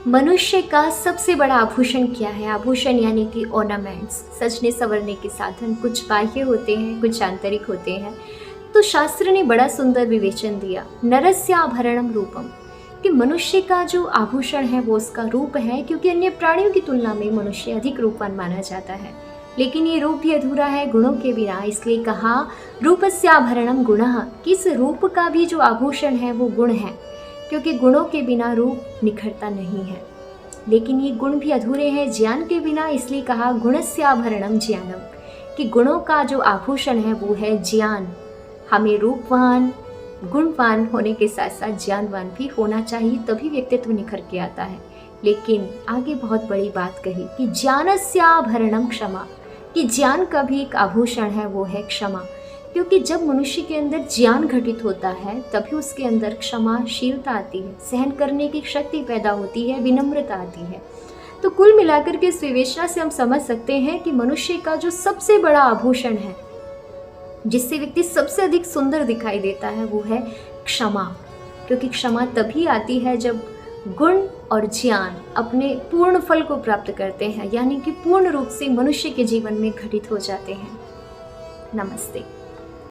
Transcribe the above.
मनुष्य का सबसे बड़ा आभूषण क्या है? आभूषण यानी कि ऑर्नामेंट्स, सजने संवरने के साधन। कुछ बाह्य होते हैं, कुछ आंतरिक होते हैं। तो शास्त्र ने बड़ा सुंदर विवेचन दिया, नरस्य आभरणम रूपम, कि मनुष्य का जो आभूषण है वो उसका रूप है, क्योंकि अन्य प्राणियों की तुलना में मनुष्य अधिक रूपवान माना जाता है। लेकिन ये रूप भी अधूरा है गुणों के बिना, इसलिए कहा रूपस्य आभरणम गुणः, कि इस रूप का भी जो आभूषण है वो गुण है, क्योंकि गुणों के बिना रूप निखरता नहीं है। लेकिन ये गुण भी अधूरे हैं ज्ञान के बिना, इसलिए कहा गुणस्य आभरणम ज्ञानम, कि गुणों का जो आभूषण है वो है ज्ञान। हमें रूपवान गुणवान होने के साथ साथ ज्ञानवान भी होना चाहिए, तभी व्यक्तित्व निखर के आता है। लेकिन आगे बहुत बड़ी बात कही कि ज्ञानस्य आभरणम क्षमा, कि ज्ञान का भी एक आभूषण है वो है क्षमा, क्योंकि जब मनुष्य के अंदर ज्ञान घटित होता है तभी उसके अंदर क्षमाशीलता आती है, सहन करने की शक्ति पैदा होती है, विनम्रता आती है। तो कुल मिलाकर के इस विवेचना से हम समझ सकते हैं कि मनुष्य का जो सबसे बड़ा आभूषण है, जिससे व्यक्ति सबसे अधिक सुंदर दिखाई देता है, वो है क्षमा। क्योंकि क्षमा तभी आती है जब गुण और ज्ञान अपने पूर्ण फल को प्राप्त करते हैं, यानी कि पूर्ण रूप से मनुष्य के जीवन में घटित हो जाते हैं। नमस्ते।